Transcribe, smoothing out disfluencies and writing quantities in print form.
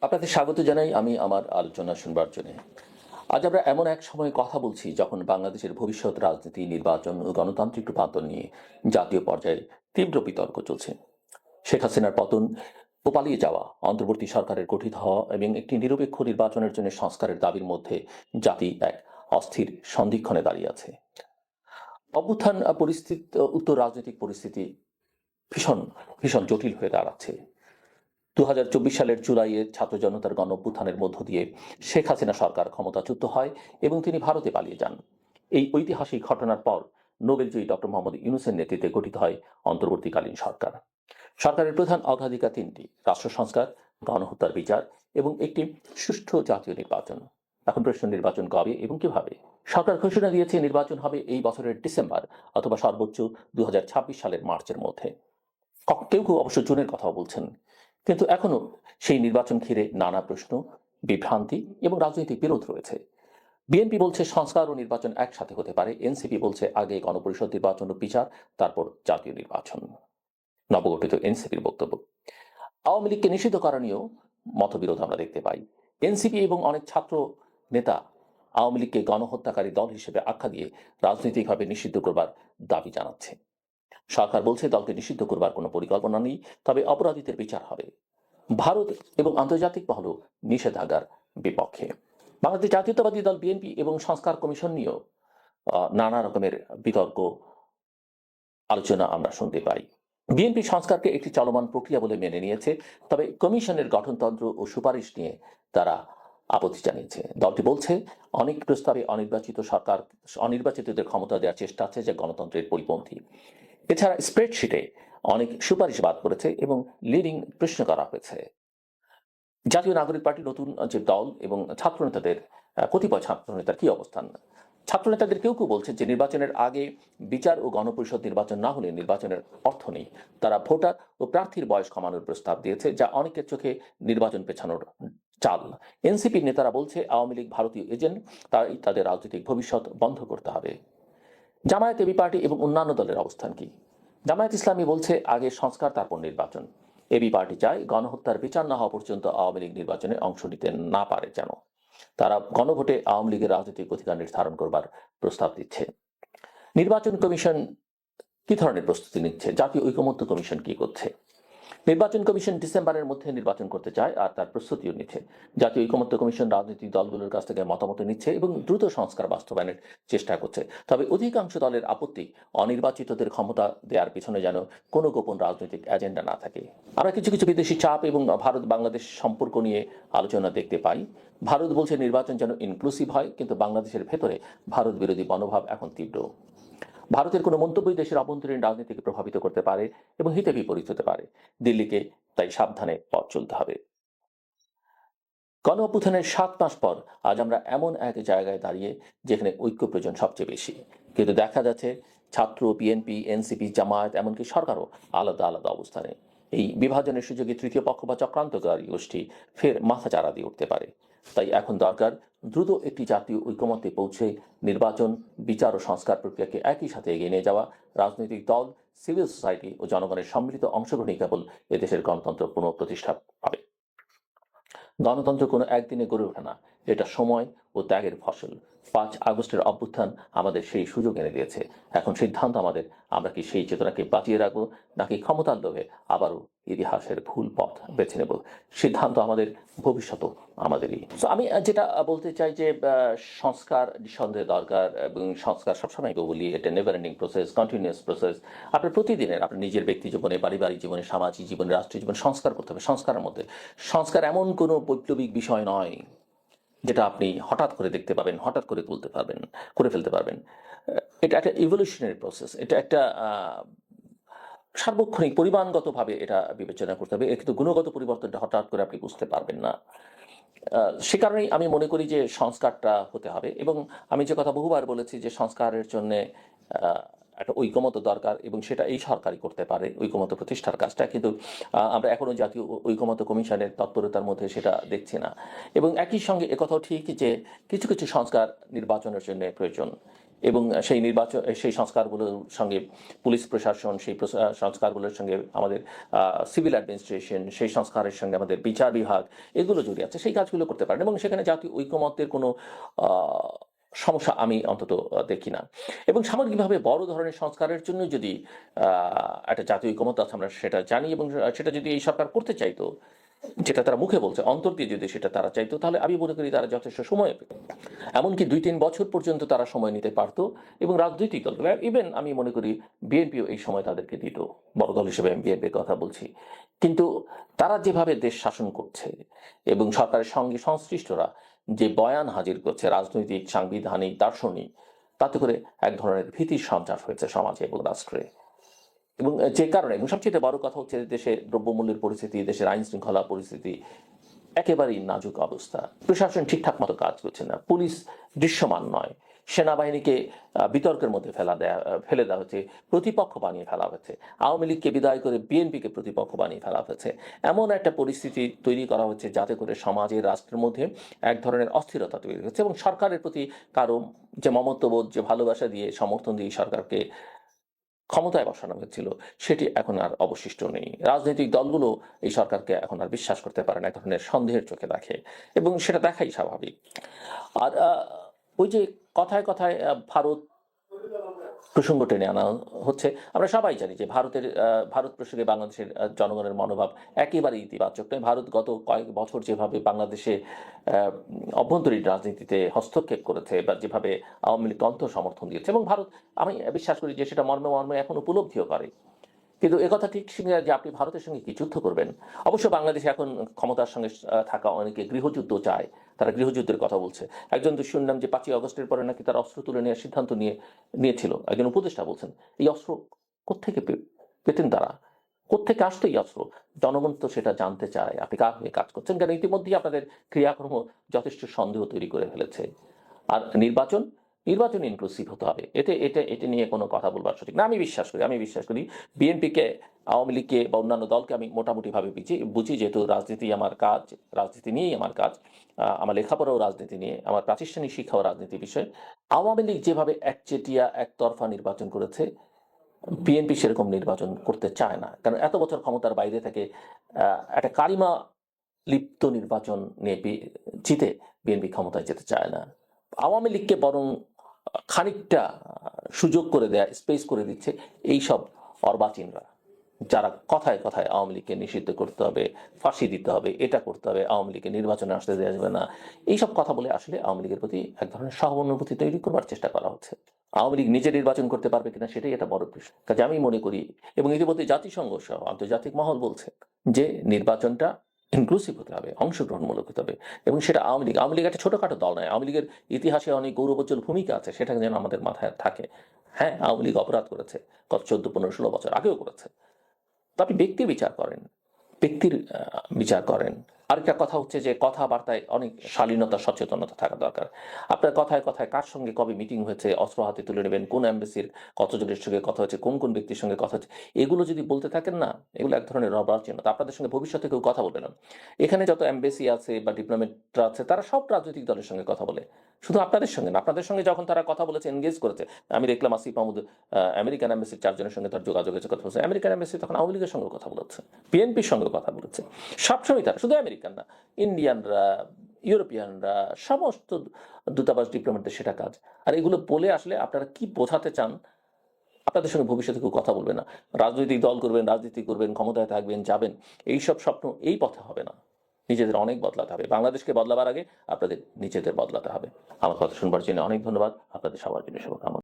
আপনাদের স্বাগত জানাই আমি আমার আলোচনা শুনবার জন্য। আজ আমরা এমন এক সময়ে কথা বলছি যখন বাংলাদেশের ভবিষ্যৎ রাজনীতি, নির্বাচন ও গণতান্ত্রিক রূপান্তর নিয়ে জাতীয় পর্যায়ে তীব্র বিতর্ক চলছে। শেখ হাসিনার পতন ও পালিয়ে যাওয়া, অন্তর্বর্তী সরকারের গঠিত হওয়া এবং একটি নিরপেক্ষ নির্বাচনের জন্য সংস্কারের দাবির মধ্যে জাতি এক অস্থির সন্ধিক্ষণে দাঁড়িয়ে আছে। অভ্যুত্থান পরিস্থিতি, উত্তর রাজনৈতিক পরিস্থিতি ভীষণ ভীষণ জটিল হয়ে দাঁড়াচ্ছে। ২০২৪ সালের জুলাইয়ে ছাত্র জনতার গণ অভ্যুত্থানের মধ্য দিয়ে শেখ হাসিনা সরকার ক্ষমতাচ্যুত হয় এবং তিনি ভারতে পালিয়ে যান। এই ঐতিহাসিক ঘটনার পর নোবেলজয়ী ডক্টর মোহাম্মদ ইউনূসের নেতৃত্বে গঠিত হয় অন্তর্বর্তীকালীন সরকার। সরকারের প্রধান অগ্রাধিকার তিনটি: রাষ্ট্র সংস্কার, গণহত্যার বিচার এবং একটি সুষ্ঠু জাতীয় নির্বাচন। এখন প্রশ্ন, নির্বাচন কবে এবং কিভাবে? সরকার ঘোষণা দিয়েছে নির্বাচন হবে এই বছরের ডিসেম্বর অথবা সর্বোচ্চ ২০২৬ সালের মার্চের মধ্যে। কেউ কেউ অবশ্য জুনের কথাও বলছেন। কিন্তু এখনো সেই নির্বাচন ঘিরে নানা প্রশ্ন, বিভ্রান্তি এবং রাজনৈতিক বিরোধ রয়েছে। বিএনপি বলছে সংস্কার ও নির্বাচন একসাথে হতে পারে, এনসিপি বলছে আগে গণপরিষদ নির্বাচন ও বিচার, তারপর জাতীয় নির্বাচন। নবগঠিত এনসিপির বক্তব্য, আওয়ামী লীগকে নিষিদ্ধ করা নিয়েও মতবিরোধ আমরা দেখতে পাই। এনসিপি এবং অনেক ছাত্র নেতা আওয়ামী লীগকে গণহত্যাকারী দল হিসেবে আখ্যা দিয়ে রাজনৈতিকভাবে নিষিদ্ধ করবার দাবি জানাচ্ছে। সরকার বলছে দলকে নিষিদ্ধ করবার কোনো পরিকল্পনা নেই, তবে অপরাধীদের বিচার হবে। ভারত এবং আন্তর্জাতিক মহলও নিষেধাজ্ঞার বিপক্ষে। বাংলাদেশ জাতীয়তাবাদী দল বিএনপি এবং সংস্কার কমিশন নিয়েও নানা রকমের বিতর্ক, আলোচনা আমরা শুনতে পাই। বিএনপি সংস্কারকে একটি চলমান প্রক্রিয়া বলে মেনে নিয়েছে, তবে কমিশনের গঠনতন্ত্র ও সুপারিশ নিয়ে তারা আপত্তি জানিয়েছে। দলটি বলছে অনেক প্রস্তাবে অনির্বাচিতদের ক্ষমতা দেওয়ার চেষ্টা আছে, যা গণতন্ত্রের পরিপন্থী। এছাড়া স্প্রেডশিটে অনেক সুপারিশ বাদ পড়েছে এবং লিডিং প্রশ্ন করা হয়েছে। জাতীয় নাগরিক পার্টি নতুন যে দল এবং ছাত্রনেতাদের, কতিপয় ছাত্রনেতার কি অবস্থান? ছাত্রনেতাদের কেউ কেউ বলছে যে নির্বাচনের আগে বিচার ও গণপরিষদ নির্বাচন না হলে নির্বাচনের অর্থ নেই। তারা ভোটার ও প্রার্থীর বয়স কমানোর প্রস্তাব দিয়েছে, যা অনেকের চোখে নির্বাচন পেছানোর চাল। এনসিপির নেতারা বলছে আওয়ামী লীগ ভারতীয় এজেন্ট, তাই তাদের রাজনৈতিক ভবিষ্যৎ বন্ধ করতে হবে। জামায়াত, এবি পার্টি এবং অন্যান্য দলের অবস্থান কি? জামায়াত ইসলামী বলছে আগে সংস্কার তারপর নির্বাচন। এবি পার্টি চায় গণহত্যার বিচার না হওয়া পর্যন্ত আওয়ামী লীগ নির্বাচনে অংশ নিতে না পারে যেন। তারা গণভোটে আওয়ামী লীগের রাজনৈতিক অধিকার নির্ধারণ করবার প্রস্তাব দিচ্ছে। নির্বাচন কমিশন কি ধরনের প্রস্তুতি নিচ্ছে? জাতীয় ঐকমত্য কমিশন কি করছে? নির্বাচন কমিশন ডিসেম্বরের মধ্যে নির্বাচন করতে চায় আর তার প্রস্তুতিও নিচ্ছে। জাতীয় ঐকমত্য কমিশন রাজনৈতিক দলগুলোর কাছ থেকে মতামত নিচ্ছে এবং দ্রুত সংস্কার বাস্তবায়নের চেষ্টা করছে। তবে অধিকাংশ দলের আপত্তি, অনির্বাচিতদের ক্ষমতা দেওয়ার পিছনে যেন কোনো গোপন রাজনৈতিক এজেন্ডা না থাকে। আমরা কিছু কিছু বিদেশি চাপ এবং ভারত বাংলাদেশ সম্পর্ক নিয়ে আলোচনা দেখতে পাই। ভারত বলছে নির্বাচন যেন ইনক্লুসিভ হয়, কিন্তু বাংলাদেশের ভেতরে ভারত বিরোধী মনোভাব এখন তীব্র। ভারতের কোনো মন্তব্যই দেশের অভ্যন্তরীণ রাজনীতিকে প্রভাবিত করতে পারে এবং হিতে বিপরীত হতে পারে। দিল্লিকে তাই সাবধানে পথ চলতে হবে। গণ অভ্যুত্থানের ৭ মাস পর আজ আমরা এমন এক জায়গায় দাঁড়িয়ে যেখানে ঐক্য প্রয়োজন সবচেয়ে বেশি, কিন্তু দেখা যাচ্ছে ছাত্র, বিএনপি, এনসিপি, জামায়াত, এমনকি সরকারও আলাদা আলাদা অবস্থানে। এই বিভাজনের সুযোগে তৃতীয় পক্ষ বা চক্রান্তকারী গোষ্ঠী ফের মাথাচাড়া দিয়ে উঠতে পারে। তাই এখন দরকার দ্রুত একটি জাতীয় ঐকমত্যে পৌঁছে নির্বাচন, বিচার ও সংস্কার প্রক্রিয়াকে একই সাথে এগিয়ে নিয়ে যাওয়া। রাজনৈতিক দল, সিভিল সোসাইটি ও জনগণের সম্মিলিত অংশগ্রহণই কেবল এদেশের গণতন্ত্র পুনঃপ্রতিষ্ঠা পাবে। গণতন্ত্র কোনো একদিনে গড়ে ওঠে না, এটা সময় ও ত্যাগের ফসল। ৫ আগস্টের অভ্যুত্থান আমাদের সেই সুযোগ এনে দিয়েছে। এখন সিদ্ধান্ত আমাদের, আমরা কি সেই চেতনাকে বাঁচিয়ে রাখবো নাকি ক্ষমতার লোভে আবারও ইতিহাসের ভুল পথ বেছে নেব? সিদ্ধান্ত আমাদের, ভবিষ্যৎও আমাদেরই। তো আমি যেটা বলতে চাই যে সংস্কার নিঃসন্দেহে দরকার এবং সংস্কার সবসময় বলি এটা never ending process, continuous process. আপনার প্রতিদিনের, আপনার নিজের ব্যক্তি জীবনে, পারিবারিক জীবনে, সামাজিক জীবনে, রাষ্ট্রীয় জীবনে সংস্কার করতে হবে। সংস্কারের মধ্যে সংস্কার এমন কোনো বৈপ্লবিক বিষয় নয় যেটা আপনি হঠাৎ করে দেখতে পাবেন, হঠাৎ করে করে ফেলতে পারবেন। এটা একটা ইভলিউশনারি প্রসেস, এটা একটা সার্বক্ষণিক পরিমাণগতভাবে এটা বিবেচনা করতে হবে। কিন্তু গুণগত পরিবর্তনটা হঠাৎ করে আপনি বুঝতে পারবেন না। সে কারণেই আমি মনে করি যে সংস্কারটা হতে হবে। এবং আমি যে কথা বহুবার বলেছি যে সংস্কারের জন্য একটা ঐকমত্য দরকার এবং সেটা এই সরকারই করতে পারে, ঐকমত্য প্রতিষ্ঠার কাজটা। কিন্তু আমরা এখনো জাতীয় ঐকমত্য কমিশনের তৎপরতার মধ্যে সেটা দেখছি না। এবং একই সঙ্গে একথাও ঠিক যে কিছু কিছু সংস্কার নির্বাচনের জন্য প্রয়োজন। এবং সেই সংস্কারগুলোর সঙ্গে পুলিশ প্রশাসন, সেই সংস্কারগুলোর সঙ্গে আমাদের সিভিল অ্যাডমিনিস্ট্রেশন, সেই সংস্কারের সঙ্গে আমাদের বিচার বিভাগ, এগুলো জড়িয়ে আছে, সেই কাজগুলো করতে পারেন এবং সেখানে জাতীয় ঐকমত্যের কোনো সমস্যা আমি অন্তত দেখি না। এবং সামগ্রিকভাবে বড় ধরনের সংস্কারের জন্য যদি একটা জাতীয় ঐকমত্য আছে আমরা সেটা জানি, এবং সেটা যদি এই সরকার করতে চাইতো, যেটা তারা মুখে বলছে, অন্তর দিয়ে যদি সেটা তারা চাইতো, তাহলে আমি মনে করি তারা যথেষ্ট সময় পেত। এমনকি 2-3 বছর পর্যন্ত তারা সময় নিতে পারতো এবং রাজনৈতিক দল, ইভেন আমি মনে করি বিএনপিও এই সময় তাদেরকে দিত। বড় দল হিসেবে আমি বিএনপির কথা বলছি। কিন্তু তারা যেভাবে দেশ শাসন করছে এবং সরকারের সঙ্গে সংশ্লিষ্টরা যে বয়ান হাজির করছে, রাজনৈতিক, সাংবিধানিক, দার্শনিক, তাতে করে এক ধরনের ভীতির সঞ্চার হয়েছে সমাজে এবং রাষ্ট্রে। এবং যে কারণে, এবং সবচেয়ে বড় কথা হচ্ছে দেশে দ্রব্যমূল্যের পরিস্থিতি, দেশের আইন শৃঙ্খলা পরিস্থিতি একেবারেই নাজুক অবস্থা। প্রশাসন ঠিকঠাক মতো কাজ করছে না, পুলিশ দৃশ্যমান নয়, সেনাবাহিনীকে বিতর্কের মধ্যে ফেলে দেওয়া হচ্ছে, প্রতিপক্ষ বানিয়ে ফেলা হচ্ছে, আওয়ামী লীগকে বিদায় করে বিএনপিকে প্রতিপক্ষ বানিয়ে ফেলা হচ্ছে। এমন একটা পরিস্থিতি তৈরি করা হচ্ছে যাতে করে সমাজের, রাষ্ট্রের মধ্যে এক ধরনের অস্থিরতা তৈরি হচ্ছে এবং সরকারের প্রতি কারো যে মমত্ববোধ, যে ভালোবাসা দিয়ে সমর্থন দিয়ে সরকারকে ক্ষমতায় বসানো হয়েছিল, সেটি এখন আর অবশিষ্ট নেই। রাজনৈতিক দলগুলো এই সরকারকে এখন আর বিশ্বাস করতে পারে না, এক ধরনের সন্দেহের চোখে দেখে এবং সেটা দেখাই স্বাভাবিক। আর ওই যে কথায় কথায় ভারত প্রসঙ্গ টেনে আনা হচ্ছে, আমরা সবাই জানি যে ভারত প্রসঙ্গে বাংলাদেশের জনগণের মনোভাব একেবারেই ইতিবাচক নয়। ভারত গত কয়েক বছর যেভাবে বাংলাদেশে অভ্যন্তরীণ রাজনীতিতে হস্তক্ষেপ করেছে বা যেভাবে আওয়ামী লীগ অন্ত সমর্থন দিয়েছে, এবং ভারত, আমি বিশ্বাস করি যে সেটা মর্মে মর্মে এখন উপলব্ধিও করে। কিন্তু একথা ঠিক যে আপনি ভারতের সঙ্গে কি যুদ্ধ করবেন? অবশ্য বাংলাদেশে এখন ক্ষমতার সঙ্গে থাকা অনেকে গৃহযুদ্ধ চায়, তারা গৃহযুদ্ধের কথা বলছে। একজন তো শুনলাম যে 5ই আগস্টের পরে নাকি তারা অস্ত্র তুলে নেওয়ার সিদ্ধান্ত নিয়েছিল, একজন উপদেষ্টা বলছেন। এই অস্ত্র কোত্থেকে পেতেন তারা? কোত্থেকে আসতো এই অস্ত্র? জনগণ তো সেটা জানতে চায়, আপনি কার হয়ে কাজ করছেন, কারণ ইতিমধ্যেই আপনাদের ক্রিয়াকর্ম যথেষ্ট সন্দেহ তৈরি করে ফেলেছে। আর নির্বাচন ইনক্লুসিভ হতে হবে, এটা নিয়ে কোনো কথা বলবার সঠিক না। আমি বিশ্বাস করি বিএনপিকে, আওয়ামী লীগকে বা অন্যান্য দলকে আমি মোটামুটিভাবে বুঝি, যেহেতু রাজনীতি আমার কাজ, রাজনীতি নিয়েই আমার কাজ, আমার লেখাপড়াও রাজনীতি নিয়ে, আমার প্রাতিষ্ঠানিক শিক্ষাও রাজনীতি বিষয়। আওয়ামী লীগ যেভাবে একচেটিয়া একতরফা নির্বাচন করেছে, বিএনপি সেরকম নির্বাচন করতে চায় না, কারণ এত বছর ক্ষমতার বাইরে থেকে একটা কালিমা লিপ্ত নির্বাচন নিয়ে জিতে বিএনপি ক্ষমতায় যেতে চায় না। আওয়ামী লীগকে বরং খানিকটা সুযোগ করে দেয়া, স্পেস করে দিচ্ছে এইসব অর্বাচীনরা, যারা কথায় কথায় আওয়ামী লীগকে নিষিদ্ধ করতে হবে, ফাঁসি দিতে হবে, এটা করতে হবে, আওয়ামী লীগকে নির্বাচনে আসতে দেওয়া যাবে না, এইসব কথা বলে আসলে আওয়ামী লীগের প্রতি এক ধরনের সহানুভূতি তৈরি করবার চেষ্টা করা হচ্ছে। আওয়ামী লীগ নিজে নির্বাচন করতে পারবে কিনা সেটাই একটা বড় প্রশ্ন। কাজে আমি মনে করি, এবং ইতিমধ্যে জাতিসংঘ সহ আন্তর্জাতিক মহল বলছে যে নির্বাচনটা ইনক্লুসিভ হতে হবে, অংশগ্রহণমূলক হতে হবে, এবং সেটা আওয়ামী লীগ একটা ছোটখাটো দল নয়। আওয়ামী লীগের ইতিহাসে অনেক গৌরবোজ্জ্বল ভূমিকা আছে, সেটা যেন আমাদের মাথায় থাকে। হ্যাঁ, আওয়ামী লীগ অপরাধ করেছে, গত 14-15-16 বছর আগেও করেছে। তো আপনি ব্যক্তির বিচার করেন। আরেকটা কথা হচ্ছে যে কথাবার্তায় অনেক শালীনতা, সচেতনতা থাকা দরকার। আপনার কথায় কথায় কার সঙ্গে কবে মিটিং হয়েছে, অস্ত্র হাতে তুলে নেবেন, কোন এমবেসির কতজনের সঙ্গে কথা হচ্ছে, কোন কোন ব্যক্তির সঙ্গে কথা হচ্ছে, এগুলো যদি বলতে থাকেন না, এগুলো এক ধরনের অবাঞ্ছনীয়তা। আপনাদের সঙ্গে ভবিষ্যতে কেউ কথা বলবে না। এখানে যত এমবেসি আছে বা ডিপ্লোমেটরা আছে, তারা সব রাজনৈতিক দলের সঙ্গে কথা বলে, শুধু আপনাদের সঙ্গে না। আপনাদের সঙ্গে যখন তারা কথা বলেছে, এনগেজ করেছে, আমি দেখলাম আসিফ মাহমুদ আমেরিকান এমবেসির 4 জনের সঙ্গে তার যোগাযোগের কথা বলছে। আমেরিকান এমবেসি তখন আওয়ামী লীগের সঙ্গে কথা বলেছে, বিএনপির সঙ্গে কথা বলেছে। সবসময় তারা, শুধু আমেরিকান না, ইন্ডিয়ানরা, ইউরোপিয়ানরা, সমস্ত দূতাবাস, ডিপ্লোমেটদের সেটা কাজ। আর এগুলো বলে আসলে আপনারা কি বোঝাতে চান? আপনাদের সঙ্গে ভবিষ্যতে কেউ কথা বলবে না। রাজনৈতিক দল করবেন, রাজনীতি করবেন, ক্ষমতায় থাকবেন, যাবেন, এইসব স্বপ্ন এই পথে হবে না। নিজেদের অনেক বদলাতে হবে। বাংলাদেশকে বদলাবার আগে আপনাদের নিজেদের বদলাতে হবে। আমার কথা শুনবার জন্য অনেক ধন্যবাদ। আপনাদের সবার জন্য শুভকামনা।